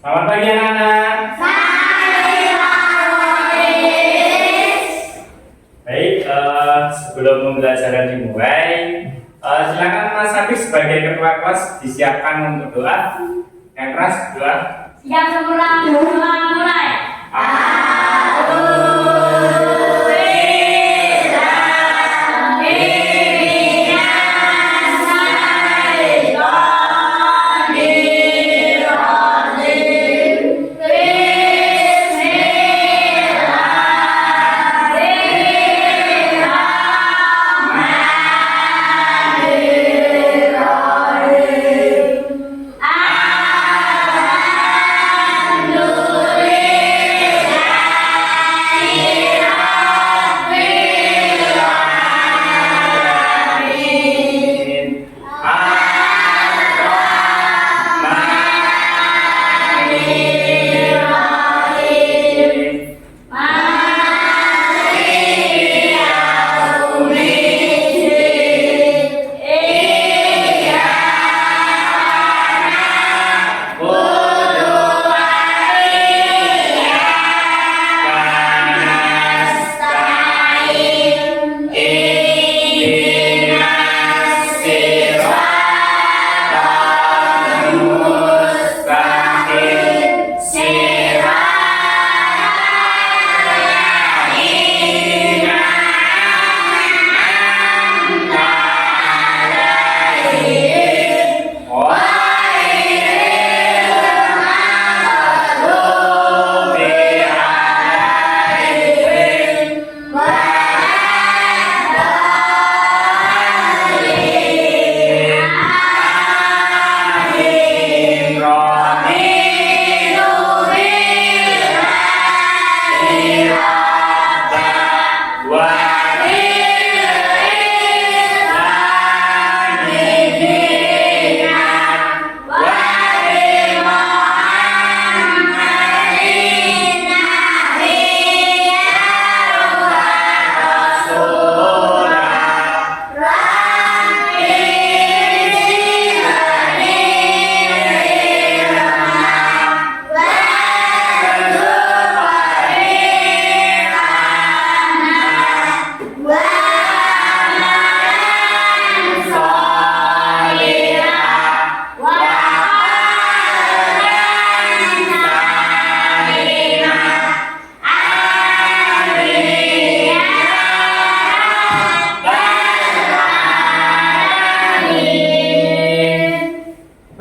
Selamat pagi anak-anak. Baik, sebelum pembelajaran dimulai, silakan Mas Habib sebagai ketua kelas disiapkan untuk doa. Yang keras doa. Siap semula, mulai.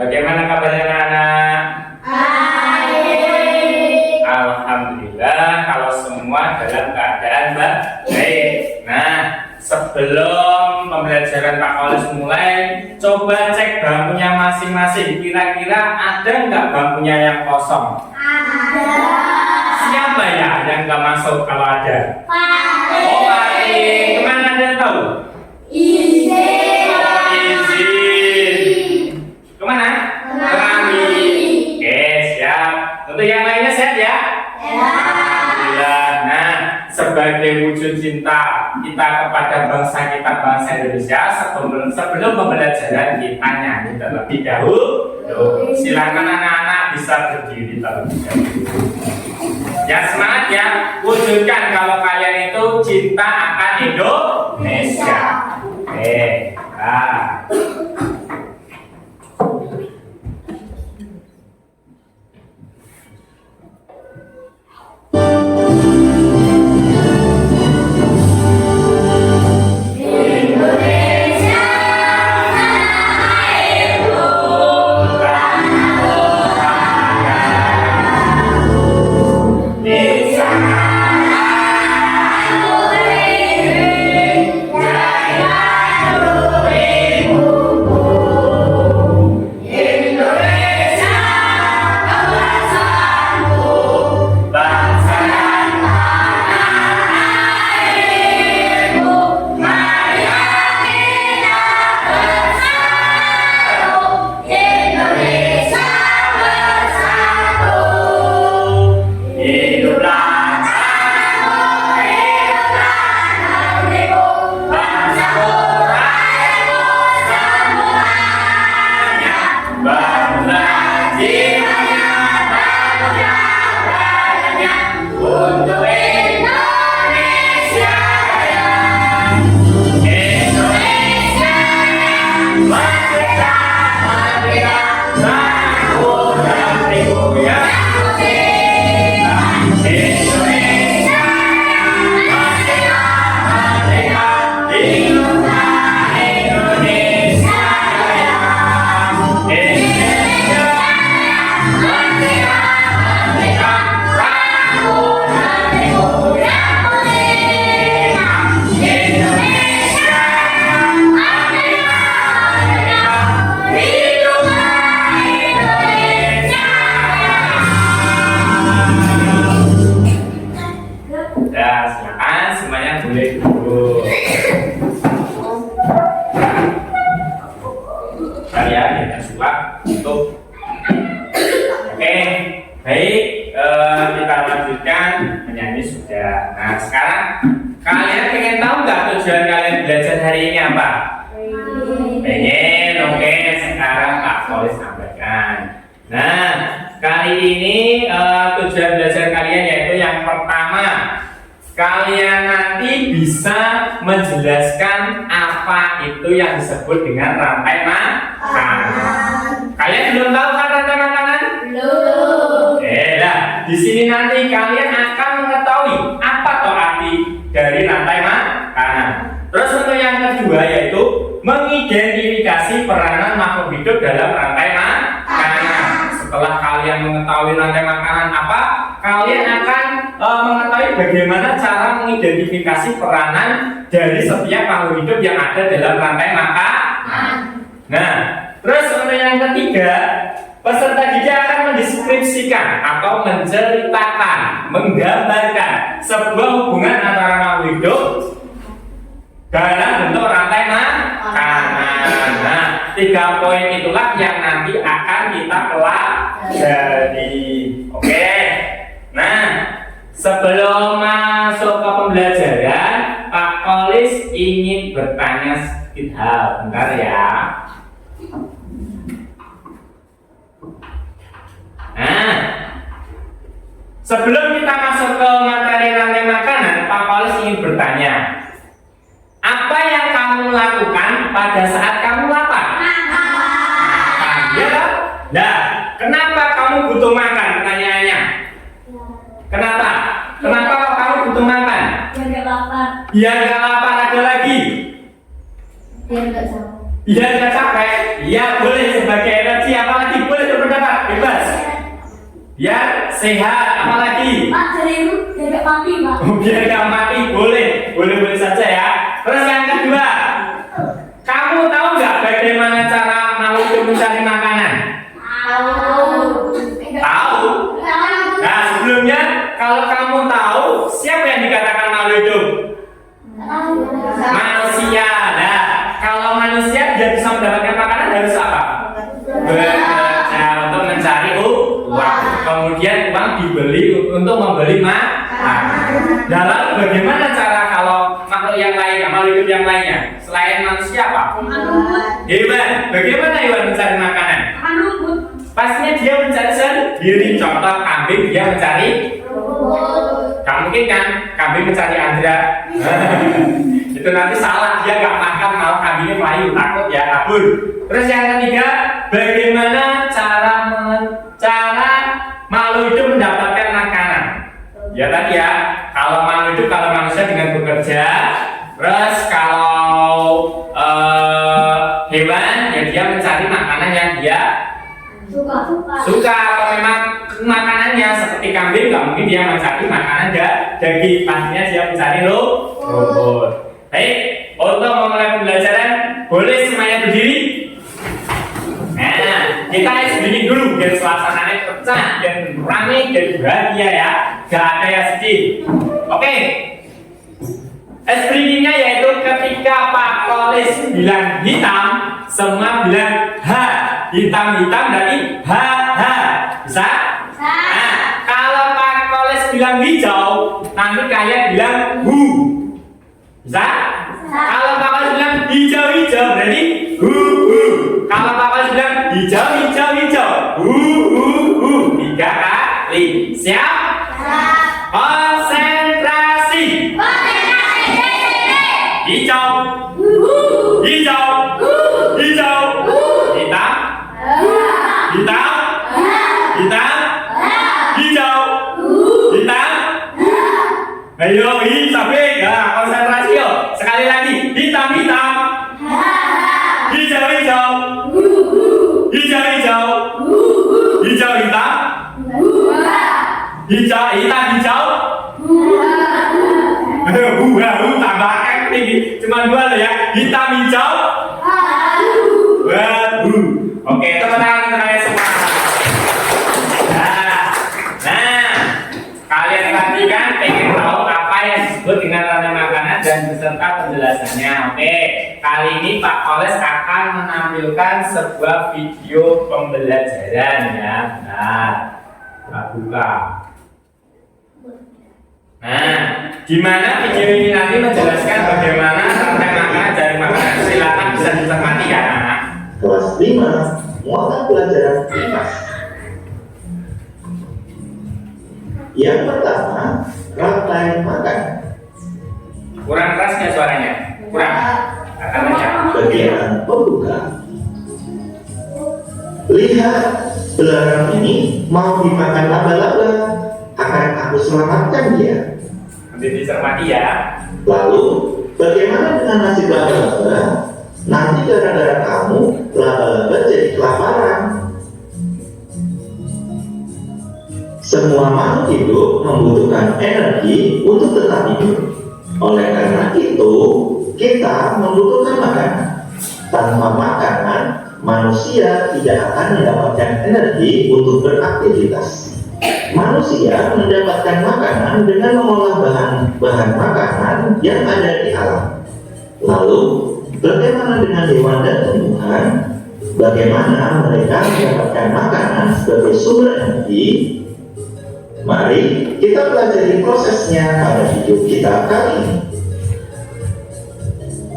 Bagaimana kabarnya anak-anak? Alhamdulillah kalau semua dalam keadaan baik. Nah, sebelum pembelajaran Pak Kolis mulai, coba cek bangkunya masing-masing. Kira-kira ada nggak bangkunya yang kosong? Ada. Siapa ya yang nggak masuk kalau ada? Pak. Oh, Pak. Kemana ada tahu? Izin. Kemana? Kami. Oke, siap. Untuk yang lainnya sehat ya? Alhamdulillah. Nah, sebagai wujud cinta kita kepada bangsa kita, bangsa Indonesia, sebelum pembelajaran kita nyanyi terlebih dahulu. Silakan anak-anak bisa berdiri terlebih dahulu. Ya, semangat ya. Wujudkan kalau kalian itu cinta akan Indonesia. Oke. Nah. Jaya cukup. Oke, baik, kita lanjutkan menyanyi sudah. Nah, sekarang kalian pengen tahu nggak tujuan kalian belajar hari ini apa? Pengen, oke. Sekarang Pak Polis sampaikan. Nah, kali ini tujuan belajar kalian yaitu yang pertama, kalian nanti bisa menjelaskan apa itu yang disebut dengan rantai makanan. Kalian belum tahu kan rantai makanan? Belum. Nah, di sini nanti kalian akan mengetahui apa toh arti dari rantai makanan. Terus untuk yang kedua yaitu mengidentifikasi peranan makhluk hidup dalam rantai makanan. Setelah kalian mengetahui rantai makanan apa, kalian akan mengetahui bagaimana cara mengidentifikasi peranan dari setiap makhluk hidup yang ada dalam rantai makanan. Nah, terus untuk yang ketiga, peserta didik akan mendeskripsikan atau menceritakan, menggambarkan sebuah hubungan antara makhluk hidup dalam bentuk rantai makanan. Nah, 3 poin itulah yang nanti akan kita pelajari. Oke. Nah, sebelum masuk ke pembelajaran, Pak Kolis ingin bertanya sedikit hal. Bentar ya. Nah, sebelum kita masuk ke materi rantai makanan, Pak Kolis ingin bertanya, apa yang kamu lakukan pada saat kamu lapar? Makan, ya kan? Nah, kenapa kamu butuh makan? Pertanyaannya. Kenapa? Kenapa kamu butuh makan? Biar nggak lapar. Biar nggak lapar, ada lagi. Biar nggak capek. Biar nggak capek. Ya boleh sebagai energi, apalagi boleh berpendapat bebas. Biar sehat, apalagi. Pak, jadi itu biar nggak mati, Pak. Biar nggak mati, boleh saja ya. Terus yang kedua, kamu tahu nggak bagaimana cara makhluk hidup mencari makanan? Tahu. Tahu. Nah, sebelumnya kalau kamu tahu, siapa yang dikatakan makhluk hidup? Manusia. Nah, kalau manusia dia bisa mendapatkan makanan harus apa? Bekerja untuk mencari uang. Kemudian uang dibeli untuk membeli makan. Nah, lalu bagaimana cara kalau makhluk yang lainnya, makhluk hidup yang lainnya selain manusia apa? Hewan. Bagaimana hewan mencari makanan? Pastinya dia mencari sendiri. Contoh kambing dia mencari. Gak mungkin kan kambing mencari Andra. Itu nanti salah, dia nggak makan malah kambingnya melayu, takut ya kabur. Terus yang ketiga, bagaimana cara makhluk hidup mendapatkan makanan? Ya tadi ya, kalau makhluk hidup, kalau manusia dengan bekerja. Terus kalau hewan ya dia mencari makanan yang dia suka. Atau memang makanannya seperti kambing nggak mungkin dia mencari makanan daging, pastinya dia mencari rumput. Baik, untuk memulai pembelajaran boleh semuanya berdiri. Nah, kita breathing dulu biar suasananya pecah dan ramai dan bahagia ya, gak ada yang sedih. Oke, breathingnya yaitu ketika Pak Kolis bilang hitam, semua bilang ha. Hitam-hitam berarti ha. Bisa? Nah, kalau Pak Kolis bilang hijau, nanti kalian bilang hu. Bisa? Kalau Pak Kolis bilang hijau berarti hu. Kalau Pak Kolis bilang hijau hu. 3 kali. Siap? Konsentrasi. Hijau. Hitam. Hijau. Ayo, sampai ya, konsentrasi yuk. Sekali lagi, hitam. Hijau. Hijau. Tambahkan tinggi. Cuma 2 loh ya. Hitam, hijau. Oke, teman-teman kalian semua. Nah, kalian tadi kan pengen tahu apa yang disebut dengan rantai makanan dan beserta penjelasannya. Oke, kali ini Pak Oles akan menampilkan sebuah video pembelajaran ya. Nah, kita buka. Nah, gimana video ini nanti menjelaskan bagaimana rantai makanan dari makanan. Silakan bisa dicermati ya, anak. Kelas 5, mata pelajaran IPA. Yang pertama, rantai makan. Kurang keras nggak suaranya? Kurang. Akan aja. Bagian pembuka. Lihat, belerang ini mau dimakan laba-laba. Akan aku selamatkan dia. Nanti dicermati ya. Lalu, bagaimana dengan nasib laba-laba? Nanti gara-gara kamu, laba-laba jadi kelaparan. Semua makhluk hidup membutuhkan energi untuk tetap hidup. Oleh karena itu, kita membutuhkan makanan. Tanpa makanan, manusia tidak akan mendapatkan energi untuk beraktivitas. Manusia mendapatkan makanan dengan mengolah bahan makanan yang ada di alam. Lalu, bagaimana dengan hewan dan tumbuhan? Bagaimana mereka mendapatkan makanan sebagai sumber energi? Mari kita pelajari prosesnya pada video kita kali ini.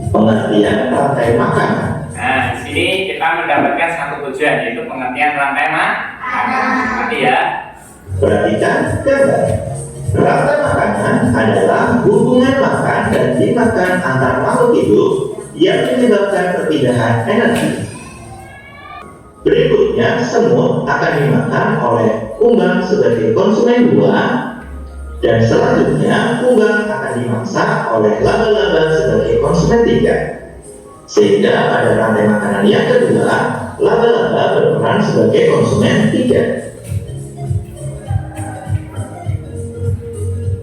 Pengertian rantai makanan. Nah, di sini kita mendapatkan satu tujuan, yaitu pengertian rantai makanan. Nanti ya. Perhatikan gambar. Rantai makanan adalah hubungan makan dan dimakan antar makhluk hidup yang menyebabkan perpindahan energi. Berikutnya, semut akan dimakan oleh kumbang sebagai konsumen buah, dan selanjutnya kumbang akan dimasak oleh laba-laba sebagai konsumen tiga. Sehingga pada rantai makanan yang kedua, laba-laba berperan sebagai konsumen tiga.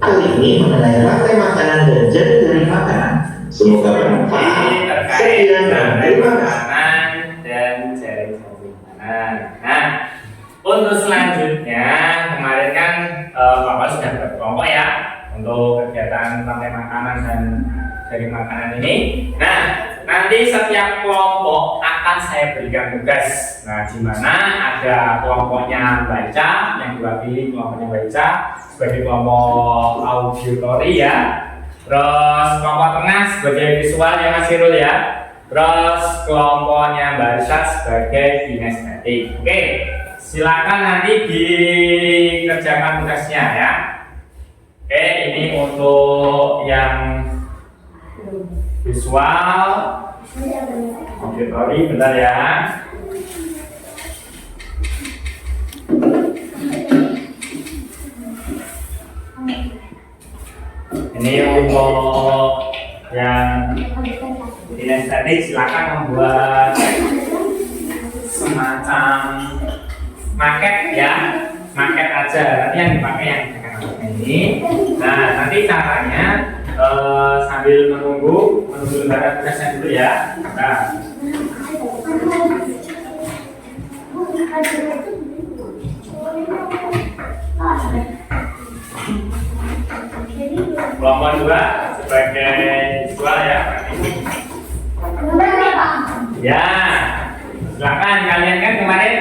Kali ini mengenai rantai makanan dan jari-jari makanan. Semoga bermanfaat. Sekian dan terima kasih. Makanan dan jari-jari makanan. Nah, untuk selanjutnya kemarin kan Bapak sudah berkelompok ya untuk kegiatan rantai makanan dan jari makanan ini. Nah, nanti setiap kelompok akan saya berikan tugas. Nah, di mana ada kelompoknya baca, yang diwakili kelompoknya baca sebagai kelompok auditory ya. Terus kelompok tengah sebagai visual ya Mas Irul ya. Terus kelompoknya baca sebagai kinestetik. Oke, silakan nanti dikerjakan tugasnya ya. Oke, ini untuk yang visual, auditory, bentar ya. Ini untuk yang kinestetik, silakan membuat semacam maket ya, maket aja. Nanti yang dipakai yang ini. Nah, nanti caranya sambil menunggu lembaga tugasnya dulu ya. Nah, kelompok dua sebagai visual ya. Ya, silakan kalian kan kemarin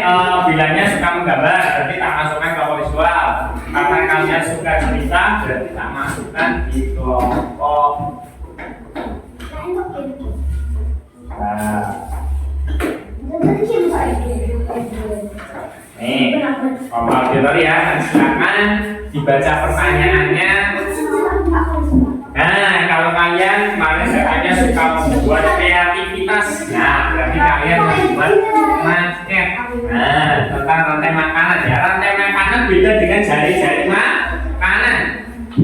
bilangnya suka menggambar, berarti tak masukkan kelompok visual. Karena kalian suka cerita, berarti tak masukkan di kelompok. Nah, nih, kelompok auditory ya. Silakan dibaca pertanyaannya. Nah, kalau kalian kemarin katanya suka membuat kreativitas, nah berarti kalian membuat maket. Nah, tentang rantai makanan ya. Rantai makanan beda dengan jari-jari makanan.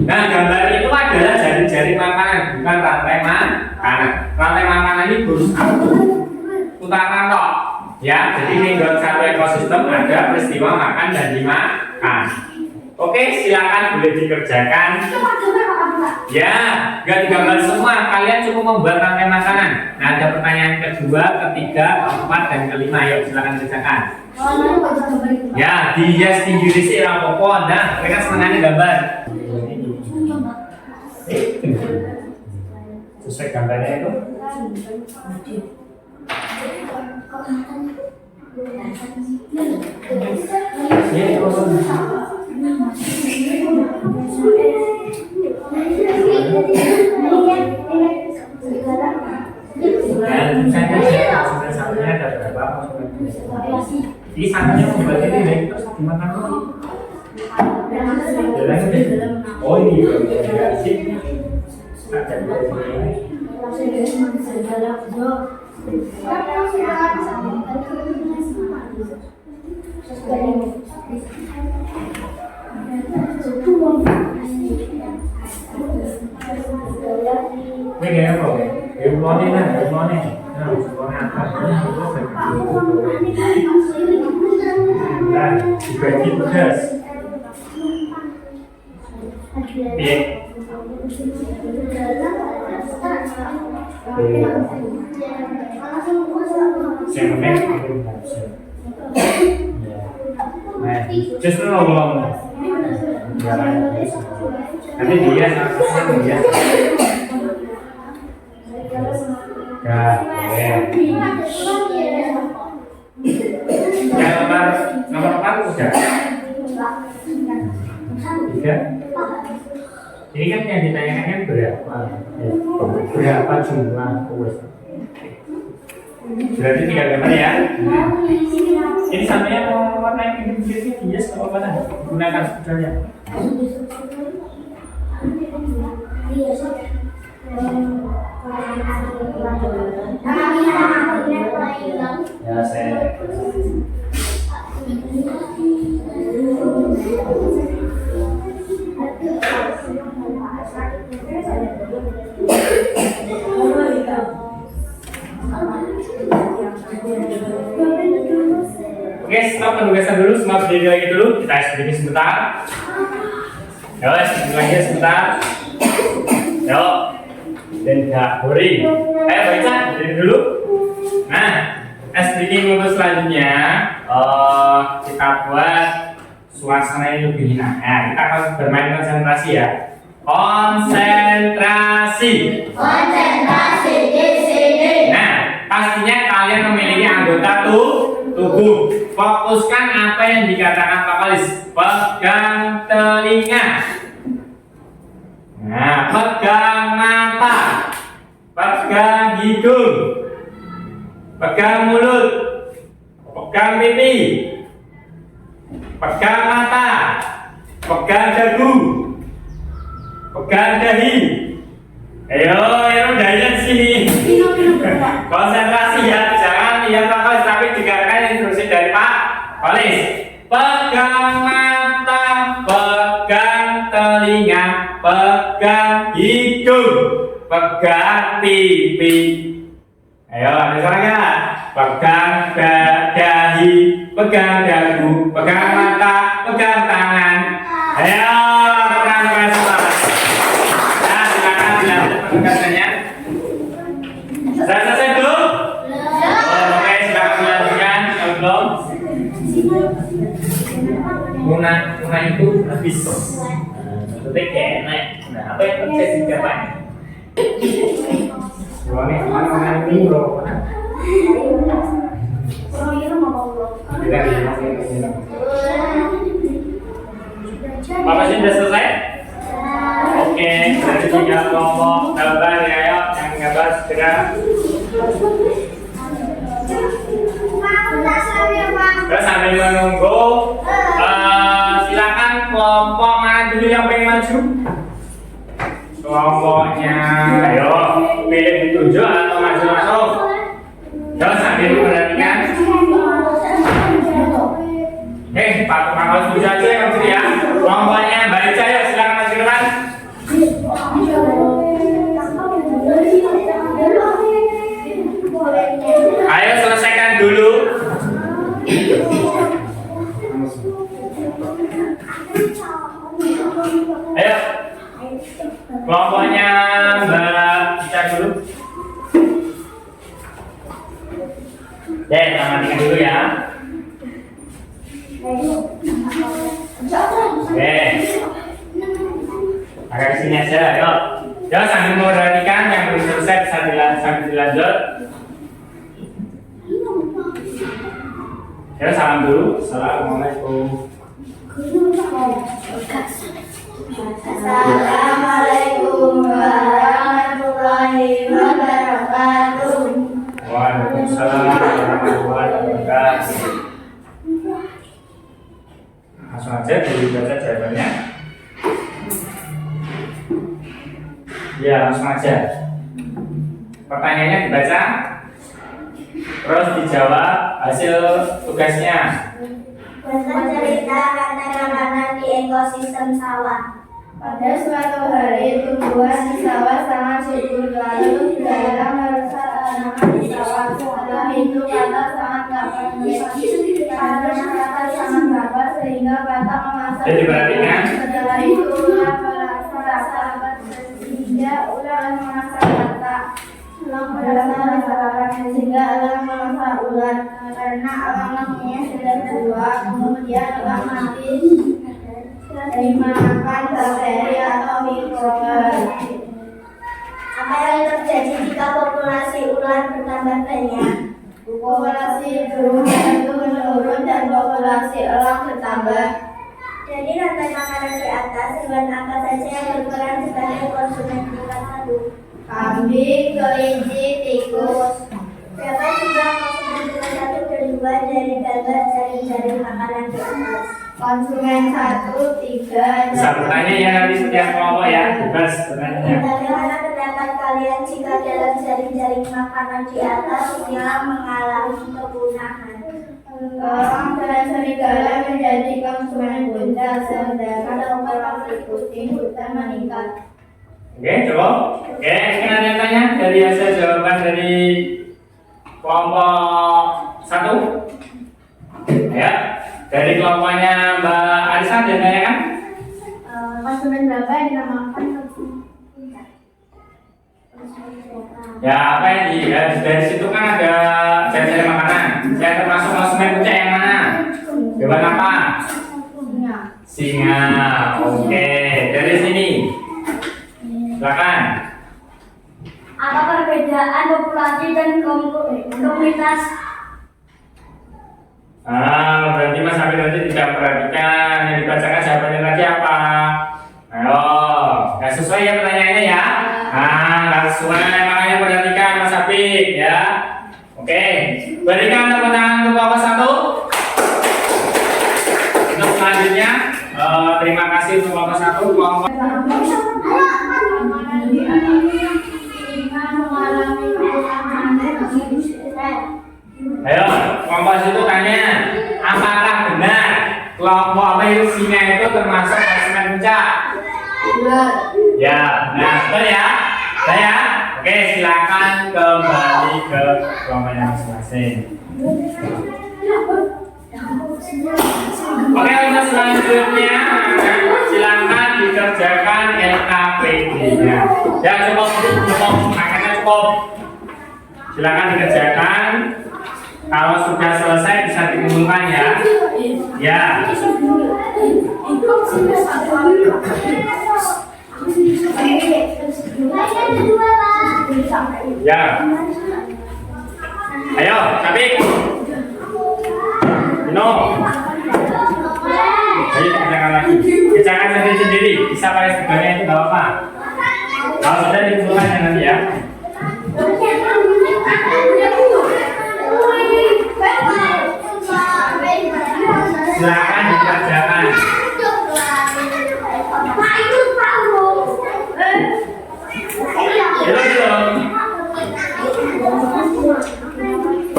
Nah, gambar itu adalah jari-jari makanan, bukan rantai makanan. Rantai makanan ini berusaha satu putaran kok. Ya, jadi di dalam satu ekosistem ada peristiwa makan dan dimakan. Oke, silakan boleh dikerjakan. Ya, nggak digambar semua. Kalian cukup membuat rantai makanan. Nah, ada pertanyaan kedua, ketiga, keempat, dan kelima. Yuk, silakan kerjakan. Ya, dihias tinggi sih apa-apa. Nah, mereka senangnya gambar. Sesuai gambarnya itu. Dan satunya ada berapa? Ini santannya membuat ini baik terus gimana? Oh ini ada sih. Ini kayak apa? Good morning, good morning. Nah, dibagi tugas. Iya. Just ngomong. Nanti dia dia. Nomor 4 sudah. 3. Ini kan yang ditanyakan berapa? Berapa jumlah kuis? Berarti 3 gambar ya. Ini sampai mau warna yang dia kalau mana gunakan sebetulnya. Ya saya. Oke, stop penugasan dulu, semua berdiri lagi dulu. Kita sedikit sebentar. Yo, lagi sebentar. Yo, dan gak boring. Ayo baca, berdiri dulu. Nah, SDG untuk selanjutnya kita buat suasana yang lebih enak. Nah, kita akan bermain konsentrasi ya. Konsentrasi. Konsentrasi di sini. Nah, pastinya kalian memiliki anggota tubuh. Fokuskan apa yang dikatakan Pak Kalis. Pegang telinga. Nah, pegang mata. Pegang hidung. Pegang mulut. Pegang pipi. Pegang mata. Pegang dagu. Pegang dahi. Ayo, dahinya di sini. Konsentrasi ya, jangan lihat Pak Kalis, tapi dengarkan instruksi dari Pak Kalis. Pegang mata, pegang telinga, pegang hidung, pegang pipi. Ayo, ada suara nggak? Pegang dahi, pegang dagu, pegang mata, pegang tangan. Ayo, tekan semua. Nah, silakan dilanjut penugasannya. Sudah selesai belum? Oke, silakan melanjutkan. Kalau belum, Muna itu habis. Tapi kayak naik. Nah, apa yang terjadi di Pak? Mana ini loh? Bapak sudah selesai? Oke, nanti tinggal ngomong gambar ya, yuk. Yang gambar segera. Terus sambil menunggu, silakan kelompok mana dulu yang pengen maju? Kelompoknya, ayo pilih ditunjuk atau maju langsung. Terus sambil memperhatikan. Pak Tukang bisa aja yang maju ya. Kelompoknya baca ya, silakan maju depan. Ayo selesaikan dulu. Ayo, kelompoknya Mbak Ica dulu. Matikan dulu ya. Oke, agak kesini aja, ayo. Ya, sambil memperhatikan yang belum selesai bisa sambil dilanjut. Ya, salam dulu. Assalamualaikum. Assalamualaikum warahmatullahi wabarakatuh. Waalaikumsalam warahmatullahi wabarakatuh. Langsung aja dibaca jawabannya. Ya, langsung aja. Pertanyaannya dibaca, terus dijawab hasil tugasnya. Bercerita kata-kata di ekosistem sawah. Pada suatu hari, tumbuhan di sawah sangat subur, lalu jarang merusak tanaman di sawah. Setelah itu, Patah sangat dapat karena Patah sangat dapat sehingga Patah memasak. Jadi perhatikan. Setelah itu, ular merasa sehingga ular memasak Patah. Ular merasa sehingga ular memasak ular karena alamnya sudah tua. Kemudian ular mati dimakan bakteri atau mikroba. Apa yang terjadi jika populasi ular bertambah banyak? Populasi burung itu menurun dan populasi elang bertambah. Dari rantai makanan di atas, hewan apa saja yang berperan sebagai konsumen tingkat 1? Kambing, kelinci, tikus. Berapa jumlah konsumen tingkat 1 terbuat dari gambar jaring-jaring makanan di atas? Konsumen 1, 3. Bisa bertanya ya nanti setiap kelompok ya, bebas bertanya. Bagaimana pendapat kalian jika dalam jaring-jaring makanan di atas yang mengalami kepunahan? Elang dan serigala menjadi konsumen bunda, sedangkan populasi kucing hutan meningkat. Oke, coba. Oke, mungkin ada yang tanya dari hasil jawaban dari kelompok 1? Ya, dari kelompoknya Mbak Arisa ada yang tanya kan? Konsumen berapa yang dinamakan? Ya, apa yang dari situ kan ada jaring-jaring makanan. Saya termasuk konsumen kucing yang mana? Hewan apa? Singa. Oke, dari sini. Silakan. Apa perbedaan populasi dan komunitas? Berarti Mas Habib nanti tidak perhatikan yang dibacakan jawabannya tadi apa? Ayo, nggak sesuai ya pertanyaannya ya? Nggak sesuai, makanya perhatikan Mas Habib ya. Oke, berikan tepuk tangan untuk kelompok 1. Untuk selanjutnya, terima kasih untuk kelompok 1. Kelompok Ayo, kelompok situ tanya, apakah benar kelompok apa itu singa itu termasuk konsumen puncak? Benar. Ya, benar, betul ya? Betul ya? Oke, silakan kembali ke kelompoknya masing-masing. Oke, untuk selanjutnya silakan dikerjakan LKPD-nya. Ya, cukup, makanya cukup. Silakan dikerjakan. Kalau sudah selesai bisa dikumpulkan ya. Ya. Ya. Ayo, Capik. Dino. Ayo kerjakan lagi. Kerjakan sendiri-sendiri. Bisa pakai sebenarnya itu nggak apa-apa. Kalau sudah dikumpulkan ya nanti ya. Silakan dikerjakan.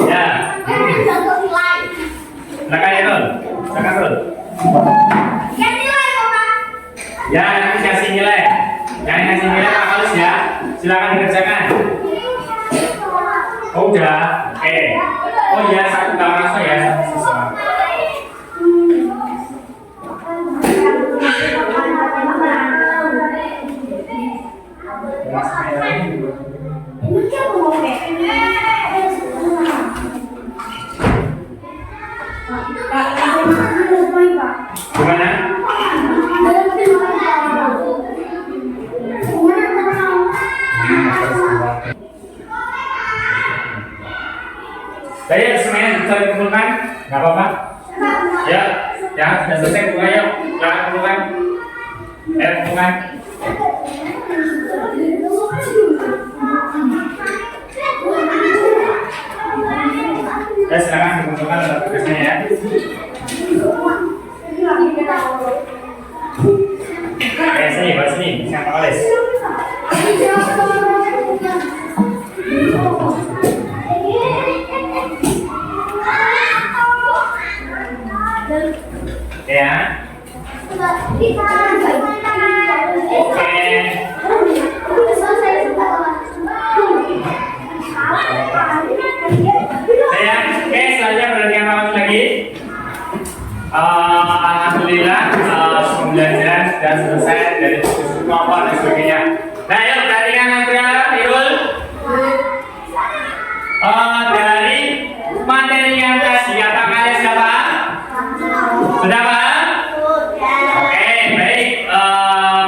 Ya. Silakan ya, Ron. Silakan, Ron. Ya, nanti kasih nilai. Yang ngasih nilai Pak Halus ya. Silakan dikerjakan. Oh, udah. Oke. Oh iya, satu nggak masuk ya, satu siswa. Gimana? Nggak apa-apa. Ya, ya sudah selesai buka yuk. Silakan kumpulkan. Kumpulkan. Ya silakan dikumpulkan untuk tugasnya ya. Sini, buat sini, siapa tulis? Ya. Oke. Oke, selanjutnya perhatikan kawan lagi. Alhamdulillah pembelajaran sudah selesai dari diskusi kelompok dan sebagainya. Nah, yuk perhatikan Andrea, Irul. Dari materi yang tadi kata kalian siapa? Sudah paham? Oke, baik.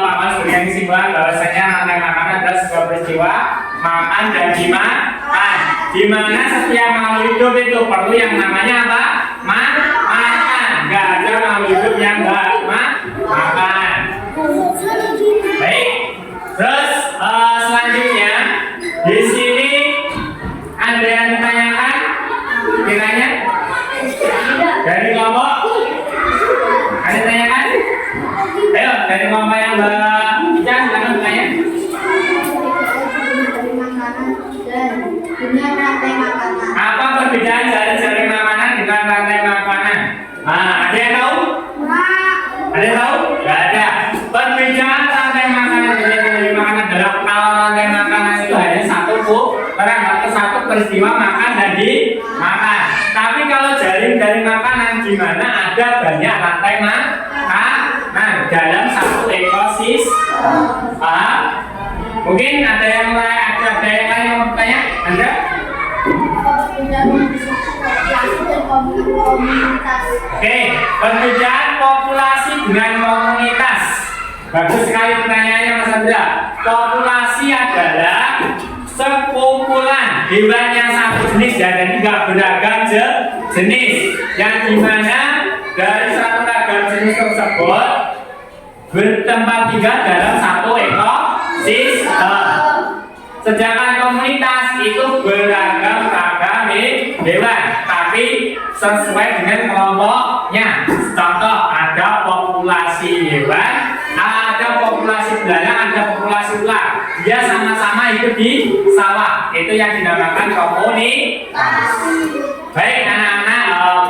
Pak Mas berikan kesimpulan bahwasanya rantai makanan adalah sebuah peristiwa makan dan dimakan. Di mana setiap makhluk hidup itu perlu yang namanya apa? Makan. Nggak ada makhluk hidup yang nggak makan. Baik. Terus selanjutnya di sini ada yang ditanyakan? Kiranya dari kelompok? Ada yang ditanyakan? Ayo dari kelompok yang Mbak Ica silakan bertanya. Dengan rantai makanan. Apa perbedaan jaring makanan dengan rantai makanan? Ada yang tahu? Ada yang tahu? Gak ada. Perbedaan rantai makanan dengan jaring makanan adalah kalau rantai makanan itu hanya satu satu peristiwa makan dan dimakan. Tapi kalau jaring makanan di mana ada banyak rantai makanan dalam satu ekosistem. Mungkin ada yang lain yang mau bertanya? Anda? Oke, perbedaan populasi dengan komunitas. Bagus sekali pertanyaannya Mas Andra. Populasi adalah sekumpulan hewan yang satu jenis dan tidak beragam jenis, yang dimana dari satu ragam jenis tersebut bertempat tinggal dalam satu ekosistem. Sedangkan komunitas itu beragam-ragam hewan, tapi sesuai dengan kelompoknya. Contoh, ada populasi hewan, ada populasi belalang, ada populasi ular. Dia sama-sama hidup di sawah. Itu yang dinamakan komunitas. Baik anak-anak,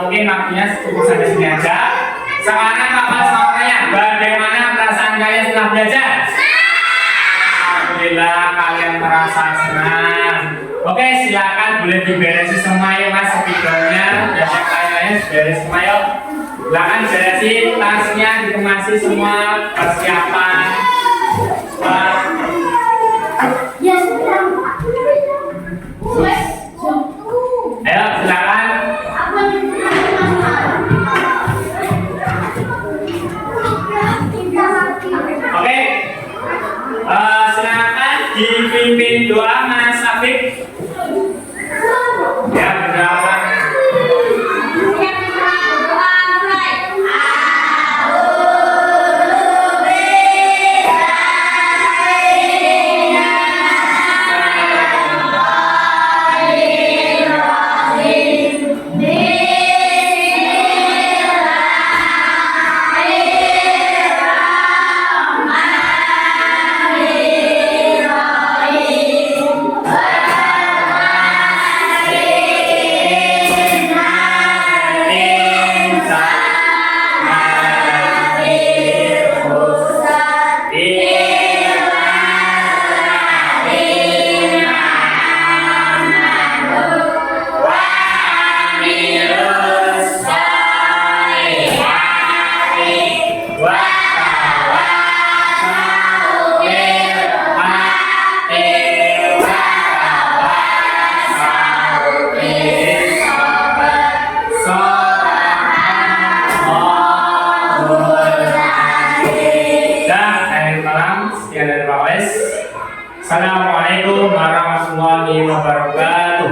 mungkin waktunya cukup sampai sini aja. Sekarang Bapak mau tanya, bagaimana perasaan kalian setelah belajar? Alhamdulillah kalian merasa senang. Oke, silakan boleh diberesi semua ya Mas, spidolnya dan yang lain-lain beres semua yuk. Silakan beresin tasnya, dikemasi semua persiapan. Ayo silakan. Oke. Silakan dipimpin doa Mas Afif. Ya, berdoa. Assalamualaikum warahmatullahi wabarakatuh.